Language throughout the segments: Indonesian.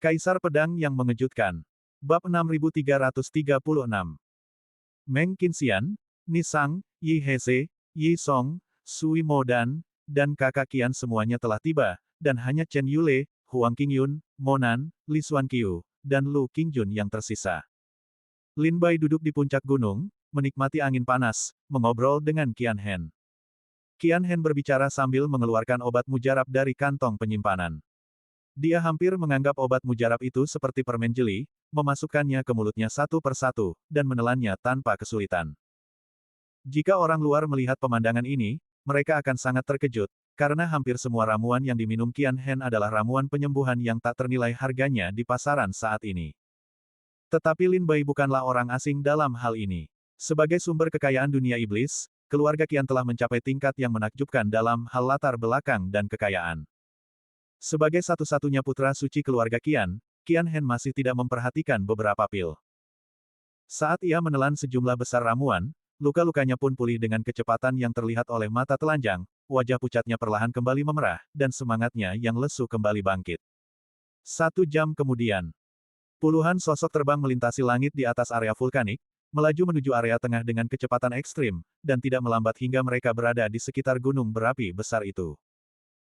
Kaisar Pedang yang Mengejutkan. Bab 6336. Meng Qinxian, Nisang, Yi Heze, Yi Song, Sui Mo dan kakak Qian semuanya telah tiba, dan hanya Chen Yule, Huang Qingyun, Monan, Li Xuanqiu, dan Lu Qingjun yang tersisa. Lin Bai duduk di puncak gunung, menikmati angin panas, mengobrol dengan Qian Hen. Qian Hen berbicara sambil mengeluarkan obat mujarab dari kantong penyimpanan. Dia hampir menganggap obat mujarab itu seperti permen jeli, memasukkannya ke mulutnya satu persatu, dan menelannya tanpa kesulitan. Jika orang luar melihat pemandangan ini, mereka akan sangat terkejut, karena hampir semua ramuan yang diminum Qian Hen adalah ramuan penyembuhan yang tak ternilai harganya di pasaran saat ini. Tetapi Lin Bai bukanlah orang asing dalam hal ini. Sebagai sumber kekayaan dunia iblis, keluarga Qian telah mencapai tingkat yang menakjubkan dalam hal latar belakang dan kekayaan. Sebagai satu-satunya putra suci keluarga Qian, Qian Hen masih tidak memperhatikan beberapa pil. Saat ia menelan sejumlah besar ramuan, luka-lukanya pun pulih dengan kecepatan yang terlihat oleh mata telanjang, wajah pucatnya perlahan kembali memerah, dan semangatnya yang lesu kembali bangkit. 1 jam kemudian, puluhan sosok terbang melintasi langit di atas area vulkanik, melaju menuju area tengah dengan kecepatan ekstrim, dan tidak melambat hingga mereka berada di sekitar gunung berapi besar itu.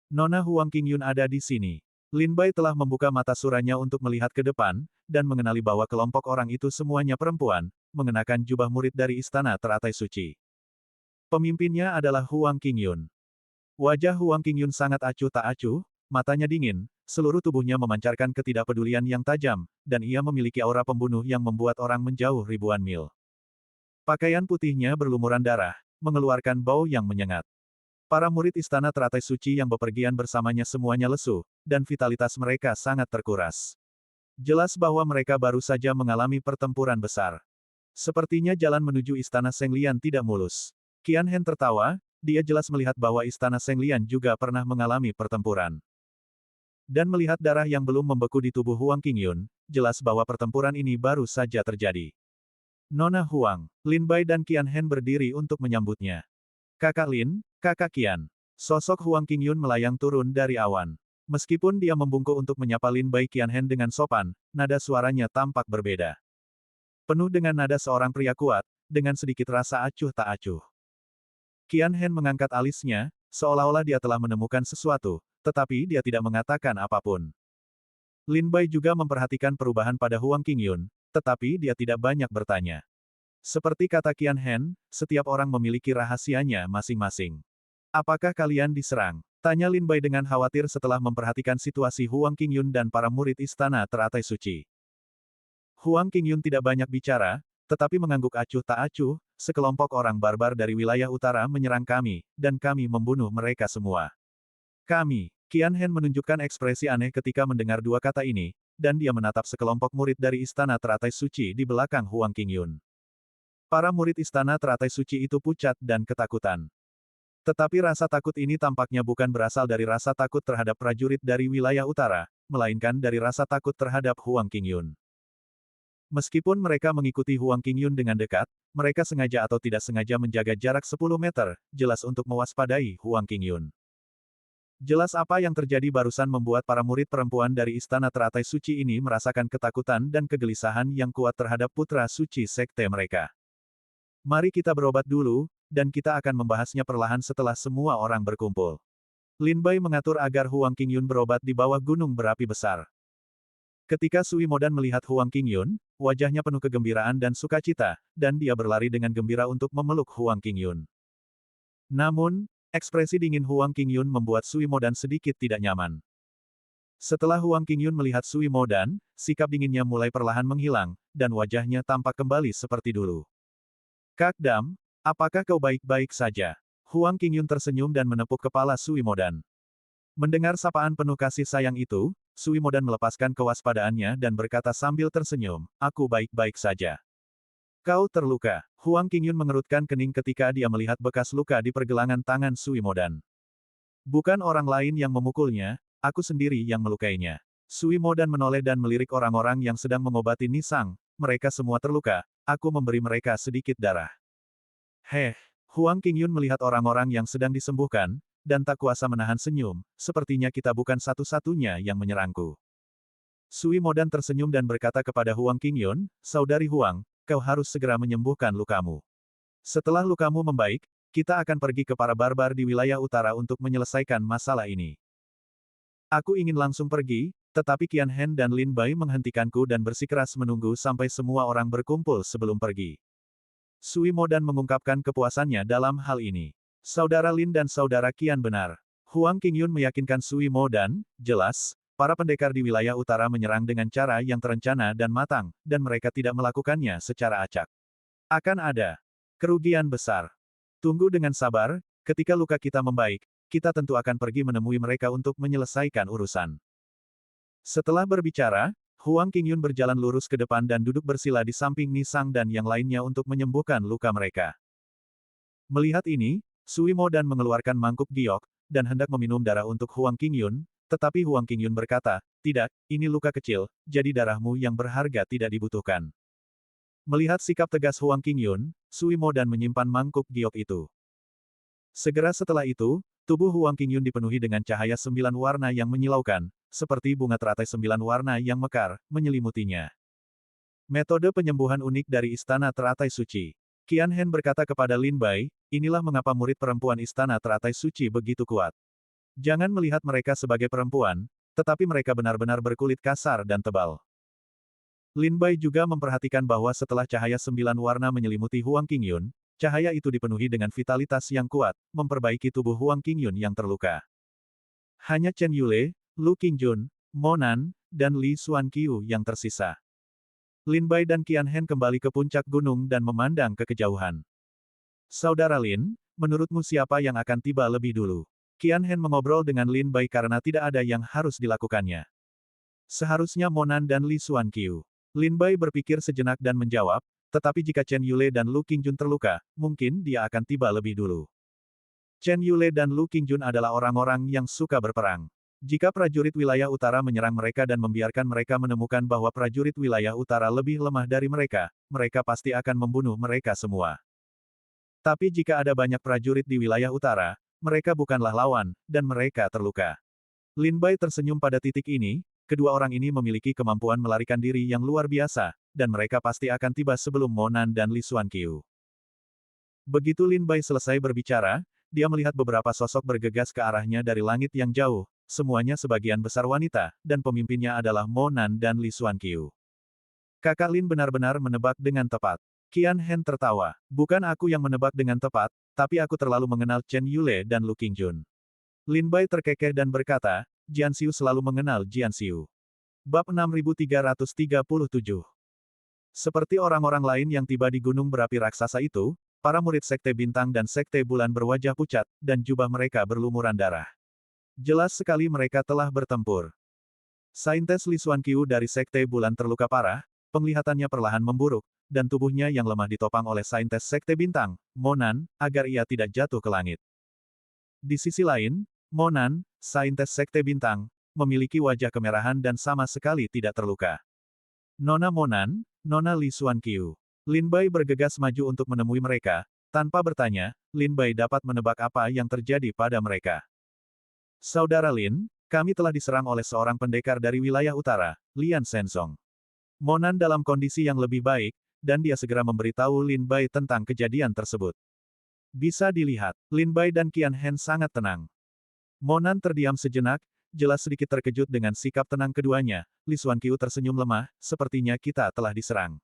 Nona Huang Qingyun ada di sini. Lin Bai telah membuka mata suranya untuk melihat ke depan, dan mengenali bahwa kelompok orang itu semuanya perempuan, mengenakan jubah murid dari istana teratai suci. Pemimpinnya adalah Huang Qingyun. Wajah Huang Qingyun sangat acuh tak acuh, matanya dingin, seluruh tubuhnya memancarkan ketidakpedulian yang tajam, dan ia memiliki aura pembunuh yang membuat orang menjauh ribuan mil. Pakaian putihnya berlumuran darah, mengeluarkan bau yang menyengat. Para murid istana teratai suci yang bepergian bersamanya semuanya lesu, dan vitalitas mereka sangat terkuras. Jelas bahwa mereka baru saja mengalami pertempuran besar. Sepertinya jalan menuju istana Seng Lian tidak mulus. Qian Hen tertawa, dia jelas melihat bahwa istana Seng Lian juga pernah mengalami pertempuran. Dan melihat darah yang belum membeku di tubuh Huang Qingyun, jelas bahwa pertempuran ini baru saja terjadi. Nona Huang, Lin Bai dan Qian Hen berdiri untuk menyambutnya. Kakak Lin, Kakak Qian. Sosok Huang Qingyun melayang turun dari awan. Meskipun dia membungkuk untuk menyapa Lin Bai Qian Hen dengan sopan, nada suaranya tampak berbeda. Penuh dengan nada seorang pria kuat, dengan sedikit rasa acuh tak acuh. Qian Hen mengangkat alisnya, seolah-olah dia telah menemukan sesuatu, tetapi dia tidak mengatakan apapun. Lin Bai juga memperhatikan perubahan pada Huang Qingyun, tetapi dia tidak banyak bertanya. Seperti kata Qian Hen, setiap orang memiliki rahasianya masing-masing. Apakah kalian diserang? Tanya Lin Bai dengan khawatir setelah memperhatikan situasi Huang Qingyun dan para murid istana teratai suci. Huang Qingyun tidak banyak bicara, tetapi mengangguk acuh tak acuh, sekelompok orang barbar dari wilayah utara menyerang kami, dan kami membunuh mereka semua. Kami. Qian Hen menunjukkan ekspresi aneh ketika mendengar dua kata ini, dan dia menatap sekelompok murid dari istana teratai suci di belakang Huang Qingyun. Para murid istana teratai suci itu pucat dan ketakutan. Tetapi rasa takut ini tampaknya bukan berasal dari rasa takut terhadap prajurit dari wilayah utara, melainkan dari rasa takut terhadap Huang Qingyun. Meskipun mereka mengikuti Huang Qingyun dengan dekat, mereka sengaja atau tidak sengaja menjaga jarak 10 meter, jelas untuk mewaspadai Huang Qingyun. Jelas apa yang terjadi barusan membuat para murid perempuan dari istana teratai suci ini merasakan ketakutan dan kegelisahan yang kuat terhadap putra suci sekte mereka. Mari kita berobat dulu, dan kita akan membahasnya perlahan setelah semua orang berkumpul. Lin Bai mengatur agar Huang Qingyun berobat di bawah gunung berapi besar. Ketika Sui Modan melihat Huang Qingyun, wajahnya penuh kegembiraan dan sukacita, dan dia berlari dengan gembira untuk memeluk Huang Qingyun. Namun, ekspresi dingin Huang Qingyun membuat Sui Modan sedikit tidak nyaman. Setelah Huang Qingyun melihat Sui Modan, sikap dinginnya mulai perlahan menghilang, dan wajahnya tampak kembali seperti dulu. Kak Dam, apakah kau baik-baik saja? Huang Qingyun tersenyum dan menepuk kepala Sui Modan. Mendengar sapaan penuh kasih sayang itu, Sui Modan melepaskan kewaspadaannya dan berkata sambil tersenyum, aku baik-baik saja. Kau terluka. Huang Qingyun mengerutkan kening ketika dia melihat bekas luka di pergelangan tangan Sui Modan. Bukan orang lain yang memukulnya, aku sendiri yang melukainya. Sui Modan menoleh dan melirik orang-orang yang sedang mengobati Nisang, mereka semua terluka, aku memberi mereka sedikit darah. Huang Qingyun melihat orang-orang yang sedang disembuhkan, dan tak kuasa menahan senyum, sepertinya kita bukan satu-satunya yang menyerangku. Sui Modan tersenyum dan berkata kepada Huang Qingyun, "Saudari Huang, kau harus segera menyembuhkan lukamu. Setelah lukamu membaik, kita akan pergi ke para barbar di wilayah utara untuk menyelesaikan masalah ini." Aku ingin langsung pergi, tetapi Qian Hen dan Lin Bai menghentikanku dan bersikeras menunggu sampai semua orang berkumpul sebelum pergi. Sui Modan mengungkapkan kepuasannya dalam hal ini. Saudara Lin dan saudara Qian benar. Huang Qingyun meyakinkan Sui Modan, jelas, para pendekar di wilayah utara menyerang dengan cara yang terencana dan matang, dan mereka tidak melakukannya secara acak. Akan ada kerugian besar. Tunggu dengan sabar, ketika luka kita membaik, kita tentu akan pergi menemui mereka untuk menyelesaikan urusan. Setelah berbicara, Huang Qingyun berjalan lurus ke depan dan duduk bersila di samping Nisang dan yang lainnya untuk menyembuhkan luka mereka. Melihat ini, Sui Modan mengeluarkan mangkuk giok, dan hendak meminum darah untuk Huang Qingyun, tetapi Huang Qingyun berkata, "Tidak, ini luka kecil, jadi darahmu yang berharga tidak dibutuhkan." Melihat sikap tegas Huang Qingyun, Sui Modan menyimpan mangkuk giok itu. Segera setelah itu, tubuh Huang Qingyun dipenuhi dengan cahaya 9 warna yang menyilaukan, seperti bunga teratai 9 warna yang mekar, menyelimutinya. Metode penyembuhan unik dari Istana Teratai Suci. Qian Hen berkata kepada Lin Bai, "Inilah mengapa murid perempuan Istana Teratai Suci begitu kuat. Jangan melihat mereka sebagai perempuan, tetapi mereka benar-benar berkulit kasar dan tebal." Lin Bai juga memperhatikan bahwa setelah cahaya 9 warna menyelimuti Huang Qingyun, cahaya itu dipenuhi dengan vitalitas yang kuat, memperbaiki tubuh Huang Qingyun yang terluka. Hanya Chen Yule, Lu Qingjun, Monan, dan Li Xuanqiu yang tersisa. Lin Bai dan Qian Hen kembali ke puncak gunung dan memandang ke kejauhan. "Saudara Lin, menurutmu siapa yang akan tiba lebih dulu?" Qian Hen mengobrol dengan Lin Bai karena tidak ada yang harus dilakukannya. "Seharusnya Monan dan Li Xuanqiu." Lin Bai berpikir sejenak dan menjawab, "Tetapi jika Chen Yule dan Lu Qingjun terluka, mungkin dia akan tiba lebih dulu." Chen Yule dan Lu Qingjun adalah orang-orang yang suka berperang. Jika prajurit wilayah utara menyerang mereka dan membiarkan mereka menemukan bahwa prajurit wilayah utara lebih lemah dari mereka, mereka pasti akan membunuh mereka semua. Tapi jika ada banyak prajurit di wilayah utara, mereka bukanlah lawan, dan mereka terluka. Lin Bai tersenyum pada titik ini, kedua orang ini memiliki kemampuan melarikan diri yang luar biasa, dan mereka pasti akan tiba sebelum Monan dan Li Xuanqiu. Begitu Lin Bai selesai berbicara, dia melihat beberapa sosok bergegas ke arahnya dari langit yang jauh, semuanya sebagian besar wanita, dan pemimpinnya adalah Monan dan Li Xuanqiu. Kakak Lin benar-benar menebak dengan tepat. Qian Hen tertawa. "Bukan aku yang menebak dengan tepat, tapi aku terlalu mengenal Chen Yule dan Lu Qingjun." Lin Bai terkekeh dan berkata, "Jian Xiu selalu mengenal Jian Xiu." Bab 6337. Seperti orang-orang lain yang tiba di gunung berapi raksasa itu, para murid Sekte Bintang dan Sekte Bulan berwajah pucat, dan jubah mereka berlumuran darah. Jelas sekali mereka telah bertempur. Saintes Li Xuanqiu dari Sekte Bulan terluka parah, penglihatannya perlahan memburuk, dan tubuhnya yang lemah ditopang oleh Saintes Sekte Bintang, Monan, agar ia tidak jatuh ke langit. Di sisi lain, Monan, Saintes Sekte Bintang, memiliki wajah kemerahan dan sama sekali tidak terluka. "Nona Monan, Nona Li Xuanqiu." Lin Bai bergegas maju untuk menemui mereka, tanpa bertanya, Lin Bai dapat menebak apa yang terjadi pada mereka. "Saudara Lin, kami telah diserang oleh seorang pendekar dari wilayah utara, Lian Shenzong." Monan dalam kondisi yang lebih baik, dan dia segera memberitahu Lin Bai tentang kejadian tersebut. Bisa dilihat, Lin Bai dan Qian Hen sangat tenang. Monan terdiam sejenak, jelas sedikit terkejut dengan sikap tenang keduanya. Li Xuanqiu tersenyum lemah, "Sepertinya kita telah diserang."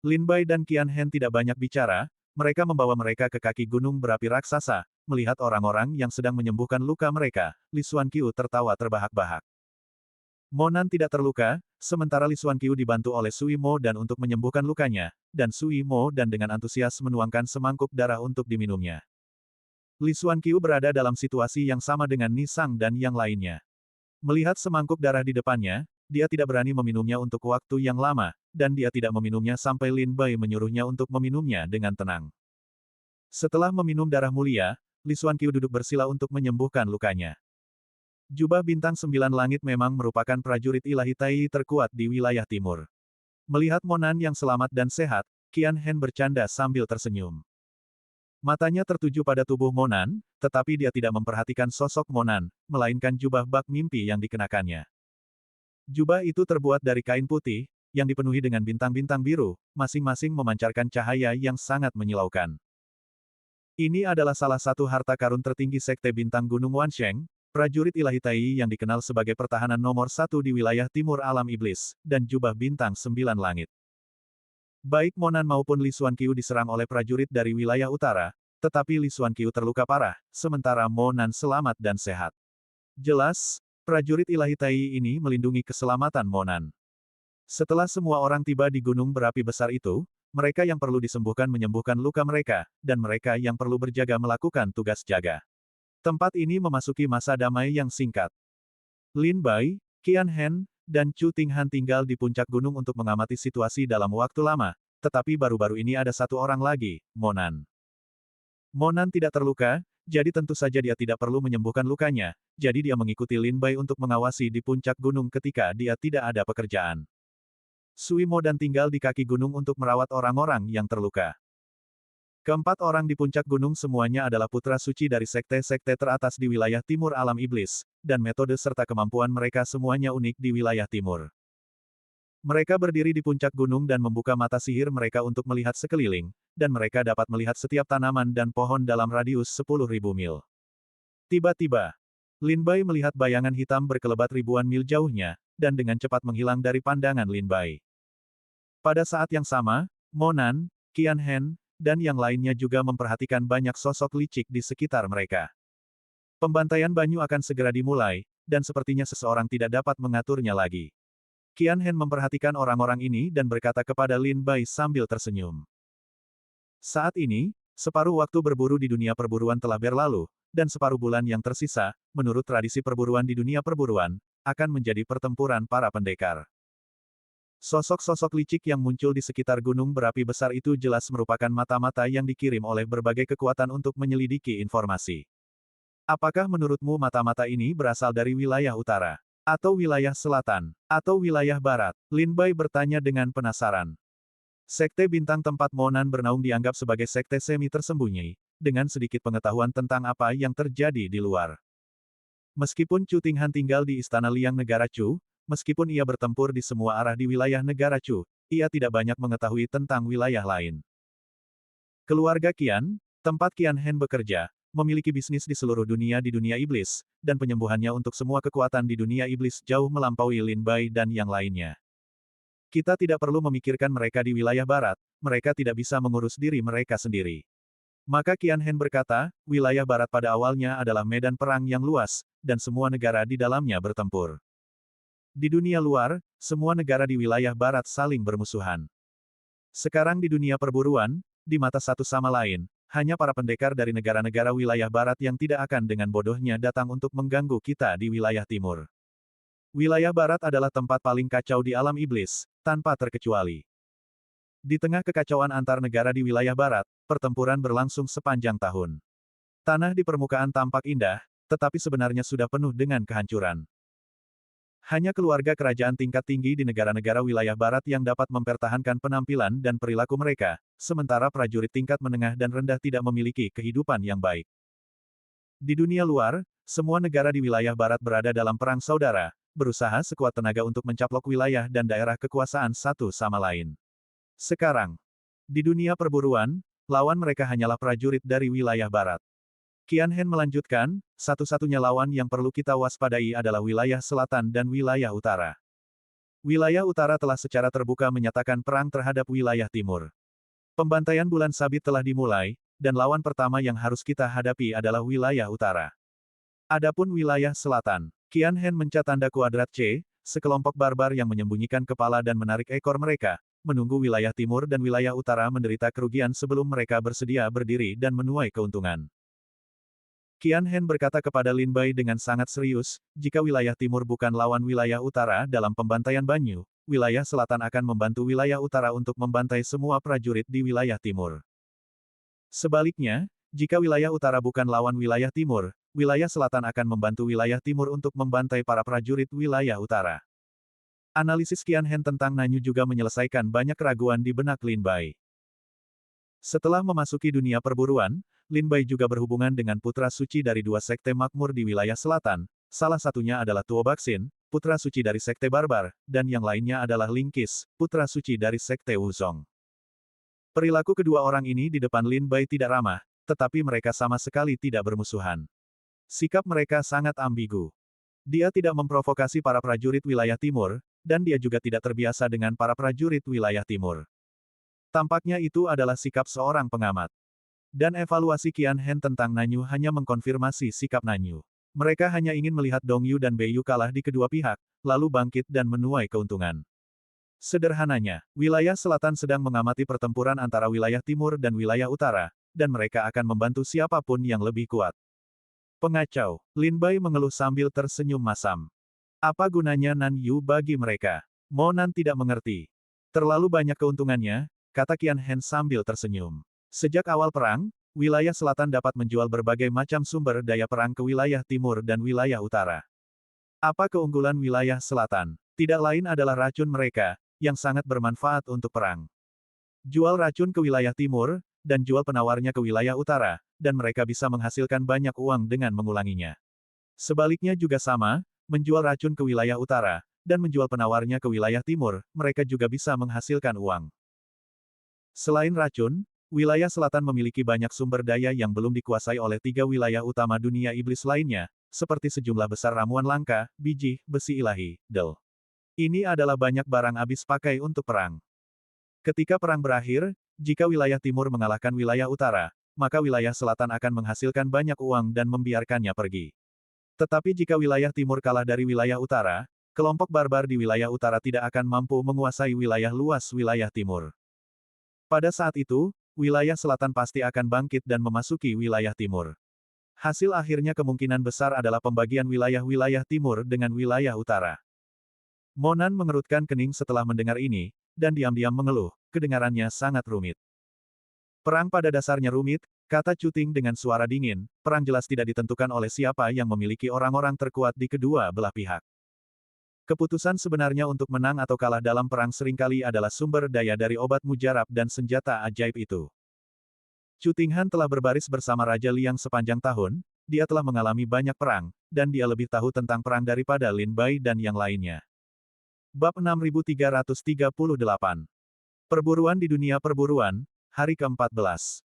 Lin Bai dan Qian Hen tidak banyak bicara, mereka membawa mereka ke kaki gunung berapi raksasa. Melihat orang-orang yang sedang menyembuhkan luka mereka, Li Xuanqiu tertawa terbahak-bahak. Monan tidak terluka, sementara Li Xuanqiu dibantu oleh Sui Mo dan untuk menyembuhkan lukanya, dan Sui Mo dan dengan antusias menuangkan semangkuk darah untuk diminumnya. Li Xuanqiu berada dalam situasi yang sama dengan Nisang dan yang lainnya. Melihat semangkuk darah di depannya, dia tidak berani meminumnya untuk waktu yang lama, dan dia tidak meminumnya sampai Lin Bai menyuruhnya untuk meminumnya dengan tenang. Setelah meminum darah mulia, Li Xuanqiu duduk bersila untuk menyembuhkan lukanya. Jubah bintang 9 langit memang merupakan prajurit ilahi Tai terkuat di wilayah timur. Melihat Monan yang selamat dan sehat, Qian Hen bercanda sambil tersenyum. Matanya tertuju pada tubuh Monan, tetapi dia tidak memperhatikan sosok Monan, melainkan jubah bak mimpi yang dikenakannya. Jubah itu terbuat dari kain putih, yang dipenuhi dengan bintang-bintang biru, masing-masing memancarkan cahaya yang sangat menyilaukan. Ini adalah salah satu harta karun tertinggi Sekte Bintang Gunung Wansheng, prajurit ilahi Tai yang dikenal sebagai pertahanan nomor satu di wilayah timur alam iblis, dan jubah bintang 9 langit. Baik Monan maupun Li Xuanqiu diserang oleh prajurit dari wilayah utara, tetapi Li Xuanqiu terluka parah, sementara Monan selamat dan sehat. Jelas, prajurit ilahi Tai ini melindungi keselamatan Monan. Setelah semua orang tiba di gunung berapi besar itu, mereka yang perlu disembuhkan menyembuhkan luka mereka, dan mereka yang perlu berjaga melakukan tugas jaga. Tempat ini memasuki masa damai yang singkat. Lin Bai, Qian Hen, dan Chu Tinghan tinggal di puncak gunung untuk mengamati situasi dalam waktu lama, tetapi baru-baru ini ada satu orang lagi, Monan. Monan tidak terluka, jadi tentu saja dia tidak perlu menyembuhkan lukanya, jadi dia mengikuti Lin Bai untuk mengawasi di puncak gunung ketika dia tidak ada pekerjaan. Sui Mo dan tinggal di kaki gunung untuk merawat orang-orang yang terluka. Keempat orang di puncak gunung semuanya adalah putra suci dari sekte-sekte teratas di wilayah timur alam iblis, dan metode serta kemampuan mereka semuanya unik di wilayah timur. Mereka berdiri di puncak gunung dan membuka mata sihir mereka untuk melihat sekeliling, dan mereka dapat melihat setiap tanaman dan pohon dalam radius 10.000 mil. Tiba-tiba, Lin Bai melihat bayangan hitam berkelebat ribuan mil jauhnya, dan dengan cepat menghilang dari pandangan Lin Bai. Pada saat yang sama, Monan, Qian Hen, dan yang lainnya juga memperhatikan banyak sosok licik di sekitar mereka. Pembantaian banyu akan segera dimulai, dan sepertinya seseorang tidak dapat mengaturnya lagi. Qian Hen memperhatikan orang-orang ini dan berkata kepada Lin Bai sambil tersenyum. Saat ini, separuh waktu berburu di dunia perburuan telah berlalu, dan separuh bulan yang tersisa, menurut tradisi perburuan di dunia perburuan, akan menjadi pertempuran para pendekar. Sosok-sosok licik yang muncul di sekitar gunung berapi besar itu jelas merupakan mata-mata yang dikirim oleh berbagai kekuatan untuk menyelidiki informasi. Apakah menurutmu mata-mata ini berasal dari wilayah utara? Atau wilayah selatan? Atau wilayah barat? Lin Bai bertanya dengan penasaran. Sekte Bintang tempat Monan bernaung dianggap sebagai sekte semi tersembunyi, dengan sedikit pengetahuan tentang apa yang terjadi di luar. Meskipun Chu Tinghan tinggal di Istana Liang Negara Chu, meskipun ia bertempur di semua arah di wilayah negara Chu, ia tidak banyak mengetahui tentang wilayah lain. Keluarga Qian, tempat Qian Hen bekerja, memiliki bisnis di seluruh dunia di dunia iblis, dan penyembuhannya untuk semua kekuatan di dunia iblis jauh melampaui Lin Bai dan yang lainnya. Kita tidak perlu memikirkan mereka di wilayah barat, mereka tidak bisa mengurus diri mereka sendiri. Maka Qian Hen berkata, wilayah barat pada awalnya adalah medan perang yang luas, dan semua negara di dalamnya bertempur. Di dunia luar, semua negara di wilayah barat saling bermusuhan. Sekarang di dunia perburuan, di mata satu sama lain, hanya para pendekar dari negara-negara wilayah barat yang tidak akan dengan bodohnya datang untuk mengganggu kita di wilayah timur. Wilayah barat adalah tempat paling kacau di alam iblis, tanpa terkecuali. Di tengah kekacauan antar negara di wilayah barat, pertempuran berlangsung sepanjang tahun. Tanah di permukaan tampak indah, tetapi sebenarnya sudah penuh dengan kehancuran. Hanya keluarga kerajaan tingkat tinggi di negara-negara wilayah barat yang dapat mempertahankan penampilan dan perilaku mereka, sementara prajurit tingkat menengah dan rendah tidak memiliki kehidupan yang baik. Di dunia luar, semua negara di wilayah barat berada dalam perang saudara, berusaha sekuat tenaga untuk mencaplok wilayah dan daerah kekuasaan satu sama lain. Sekarang, di dunia perburuan, lawan mereka hanyalah prajurit dari wilayah barat. Qian Hen melanjutkan, satu-satunya lawan yang perlu kita waspadai adalah wilayah selatan dan wilayah utara. Wilayah utara telah secara terbuka menyatakan perang terhadap wilayah timur. Pembantaian bulan sabit telah dimulai, dan lawan pertama yang harus kita hadapi adalah wilayah utara. Adapun wilayah selatan, Qian Hen mencet tanda kuadrat C, sekelompok barbar yang menyembunyikan kepala dan menarik ekor mereka, menunggu wilayah timur dan wilayah utara menderita kerugian sebelum mereka bersedia berdiri dan menuai keuntungan. Qian Hen berkata kepada Lin Bai dengan sangat serius, jika wilayah timur bukan lawan wilayah utara dalam pembantaian banyu, wilayah selatan akan membantu wilayah utara untuk membantai semua prajurit di wilayah timur. Sebaliknya, jika wilayah utara bukan lawan wilayah timur, wilayah selatan akan membantu wilayah timur untuk membantai para prajurit wilayah utara. Analisis Qian Hen tentang Nanyu juga menyelesaikan banyak keraguan di benak Lin Bai. Setelah memasuki dunia perburuan, Lin Bai juga berhubungan dengan putra suci dari dua sekte makmur di wilayah selatan, salah satunya adalah Tuo Baxin, putra suci dari Sekte Barbar, dan yang lainnya adalah Ling Qis, putra suci dari Sekte Wuzong. Perilaku kedua orang ini di depan Lin Bai tidak ramah, tetapi mereka sama sekali tidak bermusuhan. Sikap mereka sangat ambigu. Dia tidak memprovokasi para prajurit wilayah timur, dan dia juga tidak terbiasa dengan para prajurit wilayah timur. Tampaknya itu adalah sikap seorang pengamat. Dan evaluasi Qian Hen tentang Nanyu hanya mengkonfirmasi sikap Nanyu. Mereka hanya ingin melihat Dong Yu dan Bei Yu kalah di kedua pihak, lalu bangkit dan menuai keuntungan. Sederhananya, wilayah selatan sedang mengamati pertempuran antara wilayah timur dan wilayah utara, dan mereka akan membantu siapapun yang lebih kuat. Pengacau, Lin Bai mengeluh sambil tersenyum masam. Apa gunanya Nanyu bagi mereka? Mo Nan tidak mengerti. Terlalu banyak keuntungannya, kata Qian Hen sambil tersenyum. Sejak awal perang, wilayah selatan dapat menjual berbagai macam sumber daya perang ke wilayah timur dan wilayah utara. Apa keunggulan wilayah selatan? Tidak lain adalah racun mereka, yang sangat bermanfaat untuk perang. Jual racun ke wilayah timur, dan jual penawarnya ke wilayah utara, dan mereka bisa menghasilkan banyak uang dengan mengulanginya. Sebaliknya juga sama, menjual racun ke wilayah utara, dan menjual penawarnya ke wilayah timur, mereka juga bisa menghasilkan uang. Selain racun, wilayah selatan memiliki banyak sumber daya yang belum dikuasai oleh 3 wilayah utama dunia iblis lainnya, seperti sejumlah besar ramuan langka, biji, besi ilahi, del. Ini adalah banyak barang habis pakai untuk perang. Ketika perang berakhir, jika wilayah timur mengalahkan wilayah utara, maka wilayah selatan akan menghasilkan banyak uang dan membiarkannya pergi. Tetapi jika wilayah timur kalah dari wilayah utara, kelompok barbar di wilayah utara tidak akan mampu menguasai wilayah luas wilayah timur. Pada saat itu, wilayah selatan pasti akan bangkit dan memasuki wilayah timur. Hasil akhirnya kemungkinan besar adalah pembagian wilayah-wilayah timur dengan wilayah utara. Monan mengerutkan kening setelah mendengar ini, dan diam-diam mengeluh, kedengarannya sangat rumit. Perang pada dasarnya rumit, kata Cuting dengan suara dingin, perang jelas tidak ditentukan oleh siapa yang memiliki orang-orang terkuat di kedua belah pihak. Keputusan sebenarnya untuk menang atau kalah dalam perang seringkali adalah sumber daya dari obat mujarab dan senjata ajaib itu. Chu Tinghan telah berbaris bersama Raja Liang sepanjang tahun, dia telah mengalami banyak perang, dan dia lebih tahu tentang perang daripada Lin Bai dan yang lainnya. Bab 6338. Perburuan di dunia perburuan, hari ke-14.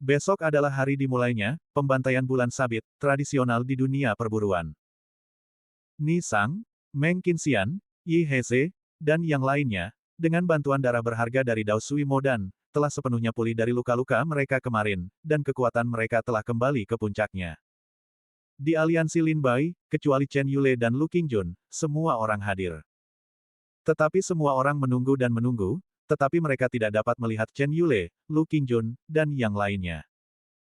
Besok adalah hari dimulainya, pembantaian bulan sabit, tradisional di dunia perburuan. Ni Sang, Meng Qinxian, Yi Heze, dan yang lainnya, dengan bantuan darah berharga dari Dao Sui Modan, telah sepenuhnya pulih dari luka-luka mereka kemarin, dan kekuatan mereka telah kembali ke puncaknya. Di aliansi Lin Bai, kecuali Chen Yule dan Lu Qingjun, semua orang hadir. Tetapi semua orang menunggu dan menunggu, tetapi mereka tidak dapat melihat Chen Yule, Lu Qingjun, dan yang lainnya.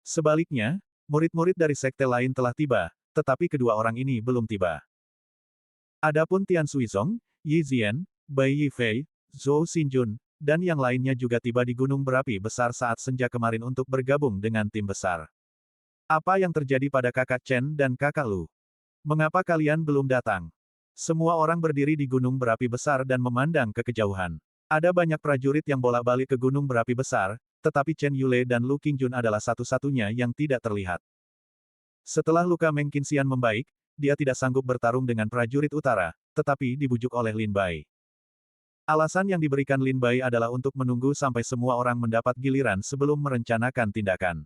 Sebaliknya, murid-murid dari sekte lain telah tiba, tetapi kedua orang ini belum tiba. Adapun Tian Suizong, Yi Zian, Bai Yifei, Zhou Xinjun, dan yang lainnya juga tiba di Gunung Berapi Besar saat senja kemarin untuk bergabung dengan tim besar. Apa yang terjadi pada kakak Chen dan kakak Lu? Mengapa kalian belum datang? Semua orang berdiri di Gunung Berapi Besar dan memandang ke kejauhan. Ada banyak prajurit yang bolak-balik ke Gunung Berapi Besar, tetapi Chen Yule dan Lu Qingjun adalah satu-satunya yang tidak terlihat. Setelah luka Meng Qinxian membaik, dia tidak sanggup bertarung dengan prajurit utara, tetapi dibujuk oleh Lin Bai. Alasan yang diberikan Lin Bai adalah untuk menunggu sampai semua orang mendapat giliran sebelum merencanakan tindakan.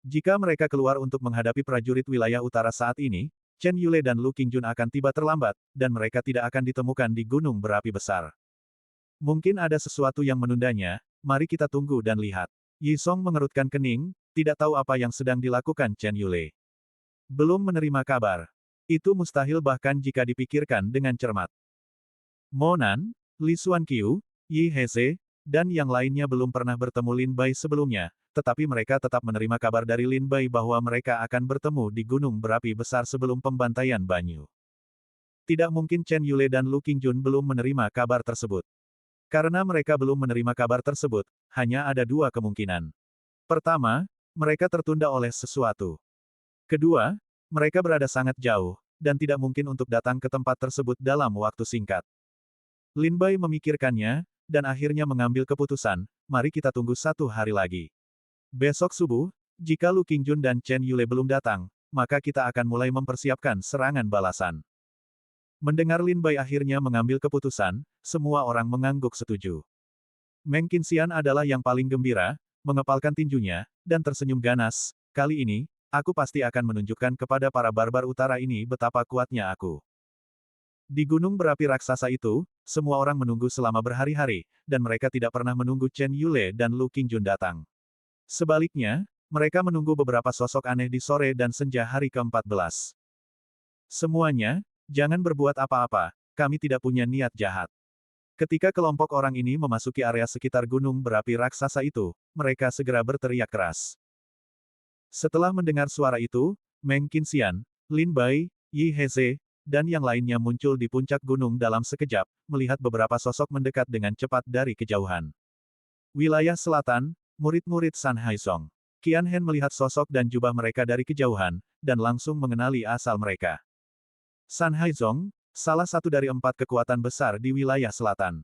Jika mereka keluar untuk menghadapi prajurit wilayah utara saat ini, Chen Yule dan Lu Qingjun akan tiba terlambat, dan mereka tidak akan ditemukan di Gunung Berapi Besar. Mungkin ada sesuatu yang menundanya, mari kita tunggu dan lihat. Yi Song mengerutkan kening, tidak tahu apa yang sedang dilakukan Chen Yule. Belum menerima kabar. Itu mustahil bahkan jika dipikirkan dengan cermat. Monan, Li Xuanqiu, Yi Heze, dan yang lainnya belum pernah bertemu Lin Bai sebelumnya, tetapi mereka tetap menerima kabar dari Lin Bai bahwa mereka akan bertemu di Gunung Berapi Besar sebelum pembantaian Banyu. Tidak mungkin Chen Yule dan Lu Qingjun belum menerima kabar tersebut. Karena mereka belum menerima kabar tersebut, hanya ada dua kemungkinan. Pertama, mereka tertunda oleh sesuatu. Kedua, mereka berada sangat jauh, dan tidak mungkin untuk datang ke tempat tersebut dalam waktu singkat. Lin Bai memikirkannya, dan akhirnya mengambil keputusan, mari kita tunggu 1 hari lagi. Besok subuh, jika Lu Qingjun dan Chen Yule belum datang, maka kita akan mulai mempersiapkan serangan balasan. Mendengar Lin Bai akhirnya mengambil keputusan, semua orang mengangguk setuju. Meng Qinxian adalah yang paling gembira, mengepalkan tinjunya, dan tersenyum ganas. Kali ini, aku pasti akan menunjukkan kepada para barbar utara ini betapa kuatnya aku. Di gunung berapi raksasa itu, semua orang menunggu selama berhari-hari, dan mereka tidak pernah menunggu Chen Yule dan Lu Qingjun datang. Sebaliknya, mereka menunggu beberapa sosok aneh di sore dan senja hari ke-14. Semuanya, jangan berbuat apa-apa, kami tidak punya niat jahat. Ketika kelompok orang ini memasuki area sekitar gunung berapi raksasa itu, mereka segera berteriak keras. Setelah mendengar suara itu, Meng Qinxian, Lin Bai, Yi Heze, dan yang lainnya muncul di puncak gunung dalam sekejap, melihat beberapa sosok mendekat dengan cepat dari kejauhan. Wilayah Selatan, murid-murid San Haizong. Qian Hen melihat sosok dan jubah mereka dari kejauhan, dan langsung mengenali asal mereka. San Haizong, salah satu dari 4 kekuatan besar di wilayah selatan.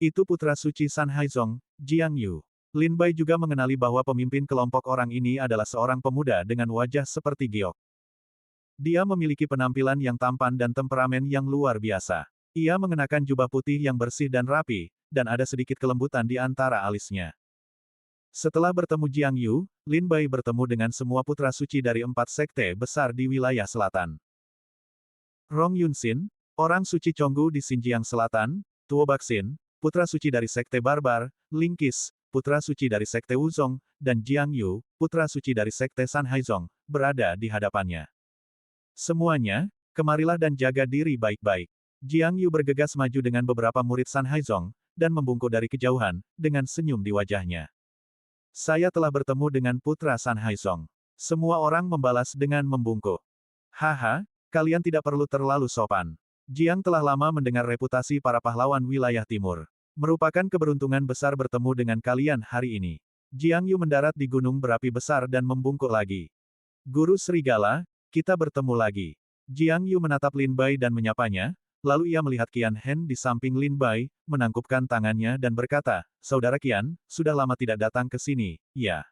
Itu putra suci San Haizong, Jiang Yu. Lin Bai juga mengenali bahwa pemimpin kelompok orang ini adalah seorang pemuda dengan wajah seperti giok. Dia memiliki penampilan yang tampan dan temperamen yang luar biasa. Ia mengenakan jubah putih yang bersih dan rapi, dan ada sedikit kelembutan di antara alisnya. Setelah bertemu Jiang Yu, Lin Bai bertemu dengan semua putra suci dari 4 sekte besar di wilayah selatan. Rong Yunxin, orang suci Chonggu di Xinjiang Selatan, Tuo Baxin, putra suci dari sekte barbar, Ling Qis, putra suci dari sekte Wuzong, dan Jiang Yu, putra suci dari sekte San Haizong, berada di hadapannya. Semuanya, kemarilah dan jaga diri baik-baik. Jiang Yu bergegas maju dengan beberapa murid San Haizong, dan membungkuk dari kejauhan, dengan senyum di wajahnya. Saya telah bertemu dengan putra San Haizong. Semua orang membalas dengan membungkuk. Haha, kalian tidak perlu terlalu sopan. Jiang telah lama mendengar reputasi para pahlawan wilayah timur. Merupakan keberuntungan besar bertemu dengan kalian hari ini. Jiang Yu mendarat di gunung berapi besar dan membungkuk lagi. Guru Serigala, kita bertemu lagi. Jiang Yu menatap Lin Bai dan menyapanya, lalu ia melihat Qian Hen di samping Lin Bai, menangkupkan tangannya dan berkata, Saudara Qian, sudah lama tidak datang ke sini, ya.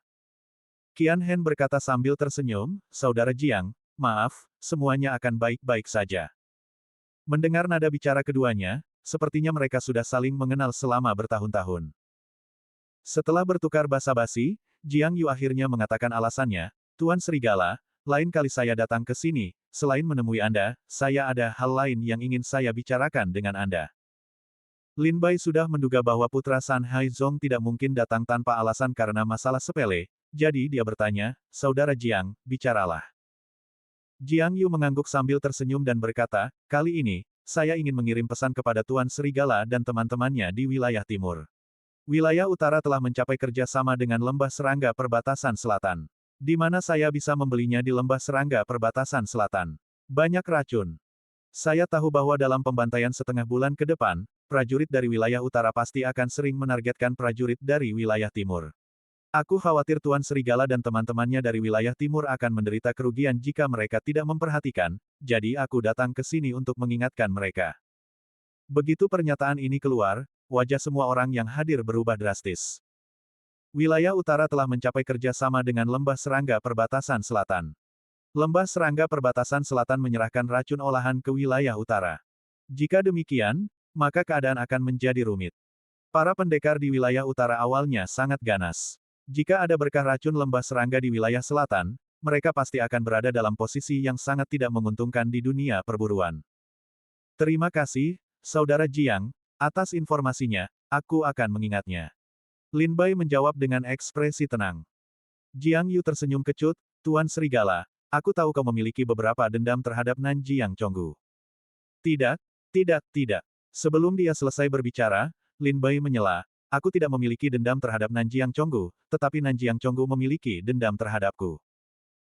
Qian Hen berkata sambil tersenyum, Saudara Jiang, maaf, semuanya akan baik-baik saja. Mendengar nada bicara keduanya, sepertinya mereka sudah saling mengenal selama bertahun-tahun. Setelah bertukar basa-basi, Jiang Yu akhirnya mengatakan alasannya, Tuan Serigala, lain kali saya datang ke sini, selain menemui Anda, saya ada hal lain yang ingin saya bicarakan dengan Anda. Lin Bai sudah menduga bahwa putra San Haizong tidak mungkin datang tanpa alasan karena masalah sepele, jadi dia bertanya, Saudara Jiang, bicaralah. Jiang Yu mengangguk sambil tersenyum dan berkata, kali ini, saya ingin mengirim pesan kepada Tuan Serigala dan teman-temannya di wilayah timur. Wilayah utara telah mencapai kerjasama dengan lembah serangga perbatasan selatan. Di mana saya bisa membelinya di lembah serangga perbatasan selatan. Banyak racun. Saya tahu bahwa dalam pembantaian setengah bulan ke depan, prajurit dari wilayah utara pasti akan sering menargetkan prajurit dari wilayah timur. Aku khawatir Tuan Serigala dan teman-temannya dari wilayah timur akan menderita kerugian jika mereka tidak memperhatikan, jadi aku datang ke sini untuk mengingatkan mereka. Begitu pernyataan ini keluar, wajah semua orang yang hadir berubah drastis. Wilayah utara telah mencapai kerjasama dengan lembah serangga perbatasan selatan. Lembah serangga perbatasan selatan menyerahkan racun olahan ke wilayah utara. Jika demikian, maka keadaan akan menjadi rumit. Para pendekar di wilayah utara awalnya sangat ganas. Jika ada berkah racun lembah serangga di wilayah selatan, mereka pasti akan berada dalam posisi yang sangat tidak menguntungkan di dunia perburuan. Terima kasih, Saudara Jiang, atas informasinya, aku akan mengingatnya. Lin Bai menjawab dengan ekspresi tenang. Jiang Yu tersenyum kecut, Tuan Serigala, aku tahu kau memiliki beberapa dendam terhadap Nanjiang Chonggu. Tidak, tidak. Sebelum dia selesai berbicara, Lin Bai menyela, aku tidak memiliki dendam terhadap Nanjiang Chonggu, tetapi Nanjiang Chonggu memiliki dendam terhadapku.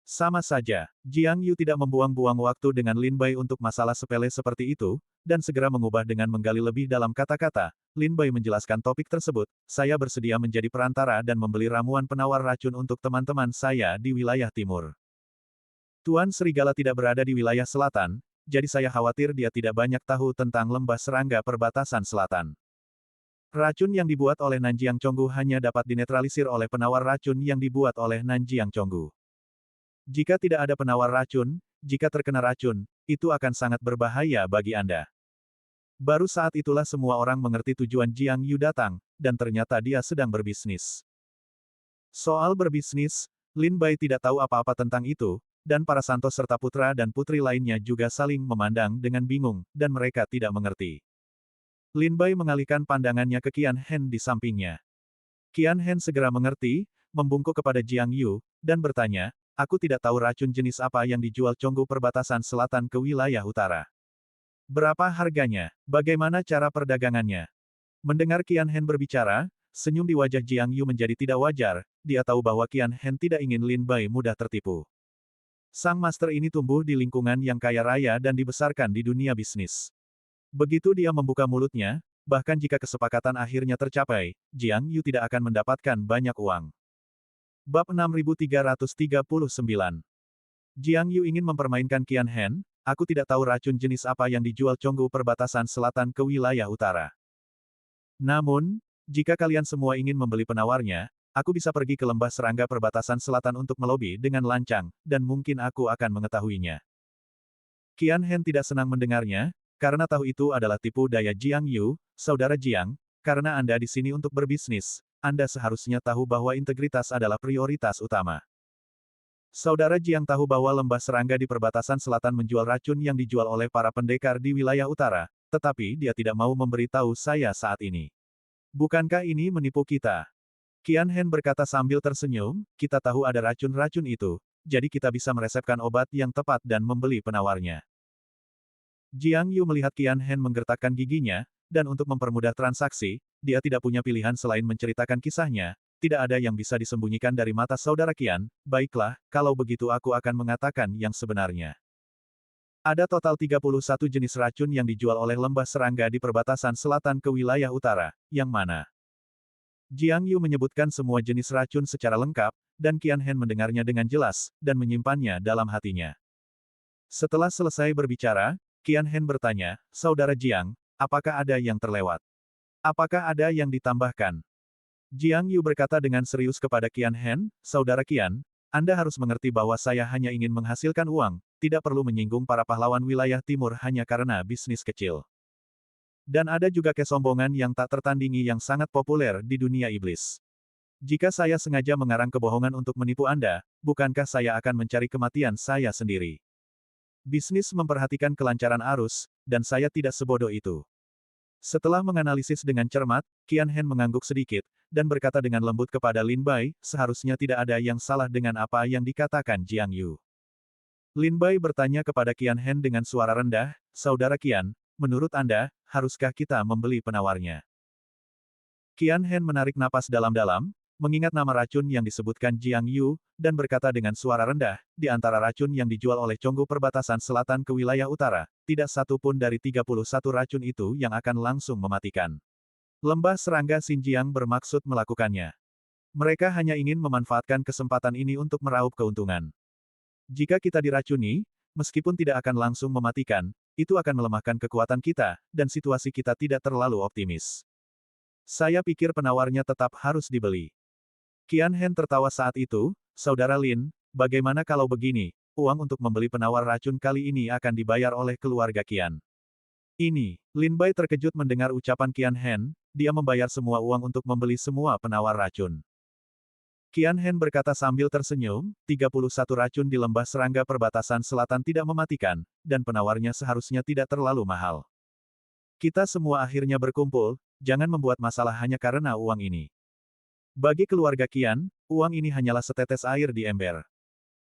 Sama saja, Jiang Yu tidak membuang-buang waktu dengan Lin Bai untuk masalah sepele seperti itu, dan segera mengubah dengan menggali lebih dalam kata-kata. Lin Bai menjelaskan topik tersebut, saya bersedia menjadi perantara dan membeli ramuan penawar racun untuk teman-teman saya di wilayah timur. Tuan Serigala tidak berada di wilayah selatan, jadi saya khawatir dia tidak banyak tahu tentang lembah serangga perbatasan selatan. Racun yang dibuat oleh Nanjiang Chonggu hanya dapat dinetralisir oleh penawar racun yang dibuat oleh Nanjiang Chonggu. Jika tidak ada penawar racun, jika terkena racun, itu akan sangat berbahaya bagi Anda. Baru saat itulah semua orang mengerti tujuan Jiang Yu datang, dan ternyata dia sedang berbisnis. Soal berbisnis, Lin Bai tidak tahu apa-apa tentang itu, dan para santo serta putra dan putri lainnya juga saling memandang dengan bingung, dan mereka tidak mengerti. Lin Bai mengalihkan pandangannya ke Qian Hen di sampingnya. Qian Hen segera mengerti, membungkuk kepada Jiang Yu, dan bertanya, aku tidak tahu racun jenis apa yang dijual Conggu perbatasan selatan ke wilayah utara. Berapa harganya? Bagaimana cara perdagangannya? Mendengar Qian Hen berbicara, senyum di wajah Jiang Yu menjadi tidak wajar, dia tahu bahwa Qian Hen tidak ingin Lin Bai mudah tertipu. Sang master ini tumbuh di lingkungan yang kaya raya dan dibesarkan di dunia bisnis. Begitu dia membuka mulutnya, bahkan jika kesepakatan akhirnya tercapai, Jiang Yu tidak akan mendapatkan banyak uang. Bab 6339. Jiang Yu ingin mempermainkan Qian Hen, aku tidak tahu racun jenis apa yang dijual Conggu perbatasan selatan ke wilayah utara. Namun, jika kalian semua ingin membeli penawarnya, aku bisa pergi ke lembah serangga perbatasan selatan untuk melobi dengan lancang, dan mungkin aku akan mengetahuinya. Qian Hen tidak senang mendengarnya, karena tahu itu adalah tipu daya Jiang Yu, saudara Jiang, karena Anda di sini untuk berbisnis, Anda seharusnya tahu bahwa integritas adalah prioritas utama. Saudara Jiang tahu bahwa lembah serangga di perbatasan selatan menjual racun yang dijual oleh para pendekar di wilayah utara, tetapi dia tidak mau memberitahu saya saat ini. Bukankah ini menipu kita? Qian Hen berkata sambil tersenyum, kita tahu ada racun-racun itu, jadi kita bisa meresepkan obat yang tepat dan membeli penawarnya. Jiang Yu melihat Qian Hen menggertakkan giginya, dan untuk mempermudah transaksi, dia tidak punya pilihan selain menceritakan kisahnya, tidak ada yang bisa disembunyikan dari mata saudara Qian, baiklah, kalau begitu aku akan mengatakan yang sebenarnya. Ada total 31 jenis racun yang dijual oleh lembah serangga di perbatasan selatan ke wilayah utara, yang mana? Jiang Yu menyebutkan semua jenis racun secara lengkap, dan Qian Hen mendengarnya dengan jelas, dan menyimpannya dalam hatinya. Setelah selesai berbicara, Qian Hen bertanya, saudara Jiang, apakah ada yang terlewat? Apakah ada yang ditambahkan? Jiang Yu berkata dengan serius kepada Qian Hen, saudara Qian, Anda harus mengerti bahwa saya hanya ingin menghasilkan uang, tidak perlu menyinggung para pahlawan wilayah timur hanya karena bisnis kecil. Dan ada juga kesombongan yang tak tertandingi yang sangat populer di dunia iblis. Jika saya sengaja mengarang kebohongan untuk menipu Anda, bukankah saya akan mencari kematian saya sendiri? Bisnis memperhatikan kelancaran arus, dan saya tidak sebodoh itu. Setelah menganalisis dengan cermat, Qian Hen mengangguk sedikit, dan berkata dengan lembut kepada Lin Bai, seharusnya tidak ada yang salah dengan apa yang dikatakan Jiang Yu. Lin Bai bertanya kepada Qian Hen dengan suara rendah, saudara Qian, menurut Anda, haruskah kita membeli penawarnya? Qian Hen menarik napas dalam-dalam, mengingat nama racun yang disebutkan Jiang Yu, dan berkata dengan suara rendah, di antara racun yang dijual oleh Conggu perbatasan selatan ke wilayah utara, tidak satu pun dari 31 racun itu yang akan langsung mematikan. Lembah serangga Xinjiang bermaksud melakukannya. Mereka hanya ingin memanfaatkan kesempatan ini untuk meraup keuntungan. Jika kita diracuni, meskipun tidak akan langsung mematikan, itu akan melemahkan kekuatan kita, dan situasi kita tidak terlalu optimis. Saya pikir penawarnya tetap harus dibeli. Qian Hen tertawa saat itu, saudara Lin, bagaimana kalau begini, uang untuk membeli penawar racun kali ini akan dibayar oleh keluarga Qian. Ini, Lin Bai terkejut mendengar ucapan Qian Hen, dia membayar semua uang untuk membeli semua penawar racun. Qian Hen berkata sambil tersenyum, 31 racun di lembah serangga perbatasan selatan tidak mematikan, dan penawarnya seharusnya tidak terlalu mahal. Kita semua akhirnya berkumpul, jangan membuat masalah hanya karena uang ini. Bagi keluarga Qian, uang ini hanyalah setetes air di ember.